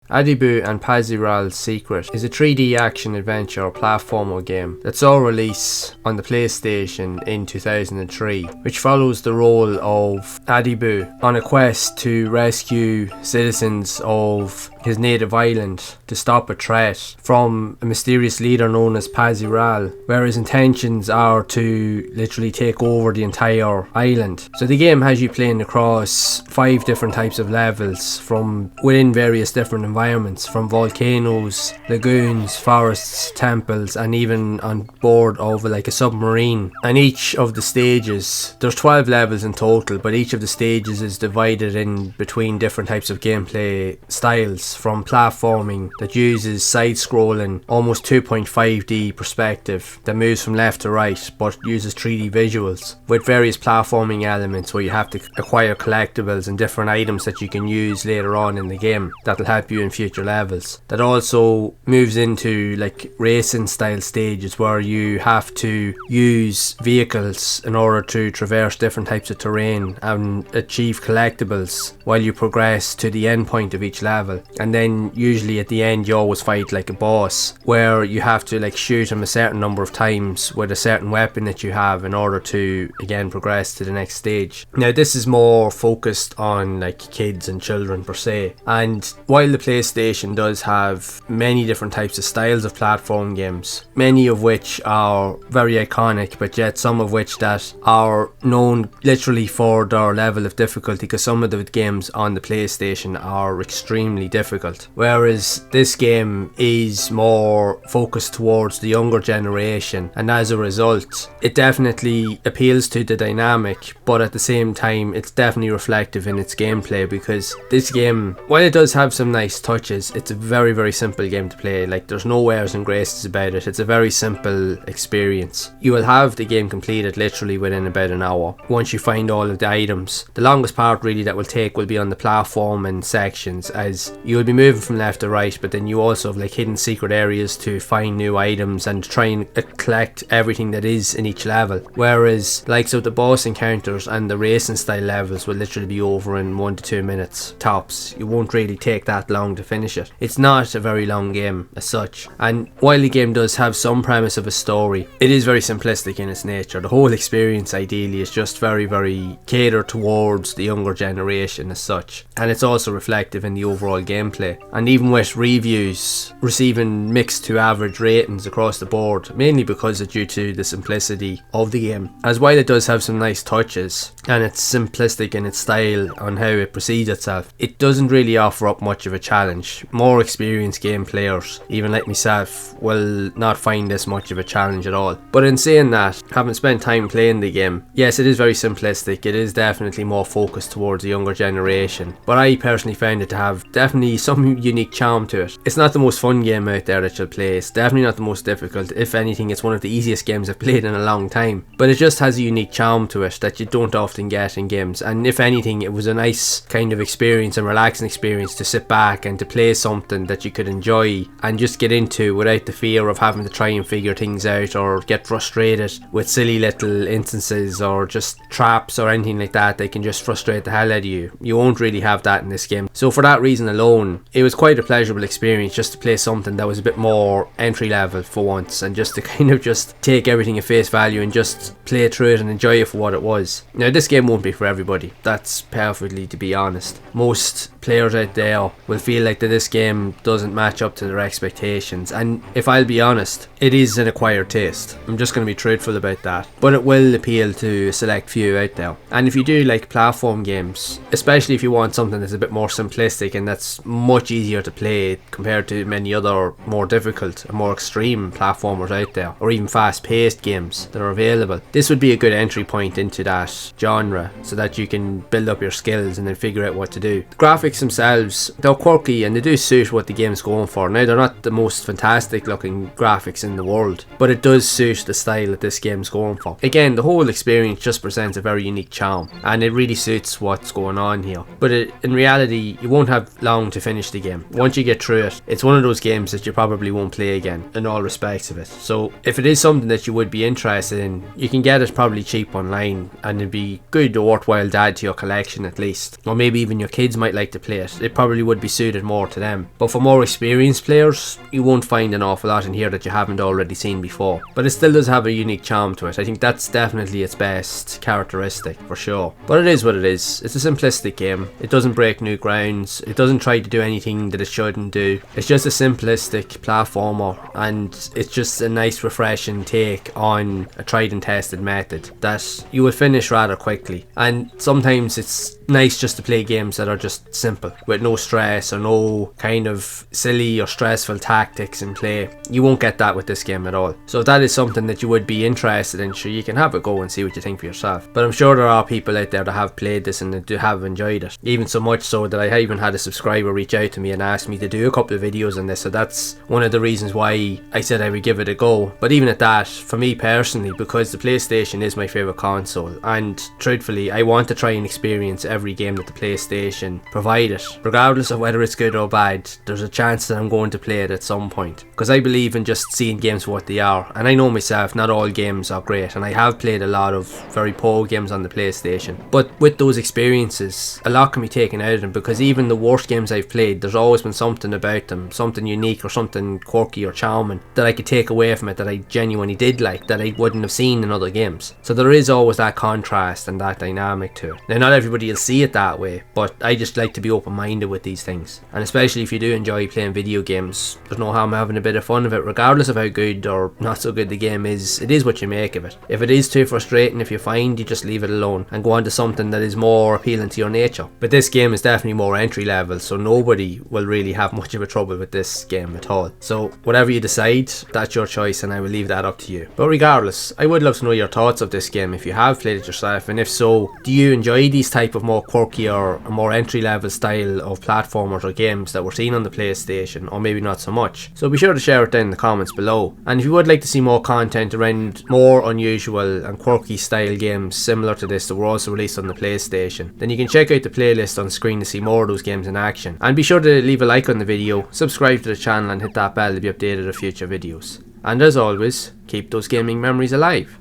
Adiboo and Paziral's Secret is a 3D action adventure platformer game that saw release on the PlayStation in 2003, which follows the role of Adiboo on a quest to rescue citizens of his native island to stop a threat from a mysterious leader known as Paziral, where his intentions are to literally take over the entire island. So the game has you playing across 5 different types of levels from within various different environments, from volcanoes, lagoons, forests, temples, and even on board of like a submarine. And each of the stages, there's 12 levels in total, but each of the stages is divided in between different types of gameplay styles, from platforming that uses side-scrolling, almost 2.5D perspective that moves from left to right but uses 3D visuals, with various platforming elements where you have to acquire collectibles and different items that you can use later on in the game that'll help you in future levels. That also moves into like racing style stages where you have to use vehicles in order to traverse different types of terrain and achieve collectibles while you progress to the end point of each level. And then usually at the end you always fight like a boss where you have to like shoot him a certain number of times with a certain weapon that you have in order to again progress to the next stage. Now this is more focused on like kids and children per se, and while the PlayStation does have many different types of styles of platform games, many of which are very iconic, but yet some of which that are known literally for their level of difficulty, because some of the games on the PlayStation are extremely difficult, whereas this game is more focused towards the younger generation, and as a result it definitely appeals to the dynamic, but at the same time it's definitely reflective in its gameplay, because this game, while it does have some nice touches, it's a very simple game to play. Like there's no airs and graces about it. It's a very simple experience. You will have the game completed literally within about an hour once you find all of the items. The longest part really that will take will be on the platform and sections, as you will be moving from left to right, but then you also have like hidden secret areas to find new items and try and collect everything that is in each level, whereas likes of the boss encounters and the racing style levels will literally be over in 1 to 2 minutes tops. You won't really take that long to finish it. It's not a very long game as such, and while the game does have some premise of a story, it is very simplistic in its nature. The whole experience ideally is just very catered towards the younger generation as such, and it's also reflective in the overall gameplay. And even with reviews receiving mixed to average ratings across the board, mainly because of due to the simplicity of the game, as while it does have some nice touches and it's simplistic in its style on how it proceeds itself, it doesn't really offer up much of a challenge. More experienced game players, even like myself, will not find this much of a challenge at all. But in saying that, having spent time playing the game, yes, it is very simplistic. It is definitely more focused towards the younger generation, but I personally found it to have definitely some unique charm to it. It's not the most fun game out there that you'll play. It's definitely not the most difficult. If anything, it's one of the easiest games I've played in a long time, but it just has a unique charm to it that you don't often get in games. And if anything, it was a nice kind of experience and relaxing experience to sit back and to play something that you could enjoy and just get into without the fear of having to try and figure things out or get frustrated with silly little instances or just traps or anything like that. They can just frustrate the hell out of you. You won't really have that in this game. So for that reason alone, it was quite a pleasurable experience just to play something that was a bit more entry level for once, and just to kind of just take everything at face value and just play through it and enjoy it for what it was. Now this game won't be for everybody, that's perfectly to be honest. Most players out there will feel like that this game doesn't match up to their expectations, and if I'll be honest, it is an acquired taste. I'm just going to be truthful about that, but it will appeal to a select few out there. And if you do like platform games, especially if you want something that's a bit more simplistic and that's much easier to play compared to many other more difficult and more extreme platformers out there, or even fast paced games that are available, this would be a good entry point into that genre so that you can build up your skills and then figure out what to do. The graphics themselves, they're quirky and they do suit what the game's going for. Now they're not the most fantastic looking graphics in the world, but it does suit the style that this game's going for. Again, the whole experience just presents a very unique charm and it really suits what's going on here. But in reality, you won't have long to finish the game. Once you get through it, it's one of those games that you probably won't play again in all respects of it. So if it is something that you would be interested in, you can get it probably cheap online, and it'd be good or worthwhile to add to your collection at least. Or maybe even your kids might like to play it. It probably would be suited suited more to them. But for more experienced players, you won't find an awful lot in here that you haven't already seen before. But it still does have a unique charm to it. I think that's definitely its best characteristic, for sure. But it is what it is. It's a simplistic game. It doesn't break new grounds. It doesn't try to do anything that it shouldn't do. It's just a simplistic platformer, and it's just a nice refreshing take on a tried and tested method that you will finish rather quickly. And sometimes it's nice just to play games that are just simple, with no stress or no kind of silly or stressful tactics in play. You won't get that with this game at all. So if that is something that you would be interested in, sure, you can have a go and see what you think for yourself. But I'm sure there are people out there that have played this and that have enjoyed it, even so much so that I even had a subscriber reach out to me and ask me to do a couple of videos on this. So that's one of the reasons why I said I would give it a go. But even at that, for me personally, because the PlayStation is my favourite console, and truthfully I want to try and experience every game that the PlayStation provided, regardless of whether it's good or bad. There's a chance that I'm going to play it at some point, because I believe in just seeing games for what they are. And I know myself, not all games are great, and I have played a lot of very poor games on the PlayStation, but with those experiences a lot can be taken out of them, because even the worst games I've played, there's always been something about them, something unique or something quirky or charming that I could take away from it that I genuinely did like, that I wouldn't have seen in other games. So there is always that contrast and that dynamic to it. Now, not everybody will see it that way, but I just like to be open-minded with these things. And especially if you do enjoy playing video games, there's no harm having a bit of fun of it, regardless of how good or not so good the game is. It is what you make of it. If it is too frustrating, if you find, you just leave it alone and go on to something that is more appealing to your nature. But this game is definitely more entry level, so nobody will really have much of a trouble with this game at all. So whatever you decide, that's your choice, and I will leave that up to you. But regardless, I would love to know your thoughts of this game if you have played it yourself, and if so, do you enjoy these type of more quirky or more entry level style of platformers or games that we're seeing on the PlayStation, or maybe not so much? So be sure to share it down in the comments below. And if you would like to see more content around more unusual and quirky style games similar to this that were also released on the PlayStation, then you can check out the playlist on screen to see more of those games in action. And be sure to leave a like on the video, subscribe to the channel, and hit that bell to be updated of future videos. And as always, keep those gaming memories alive.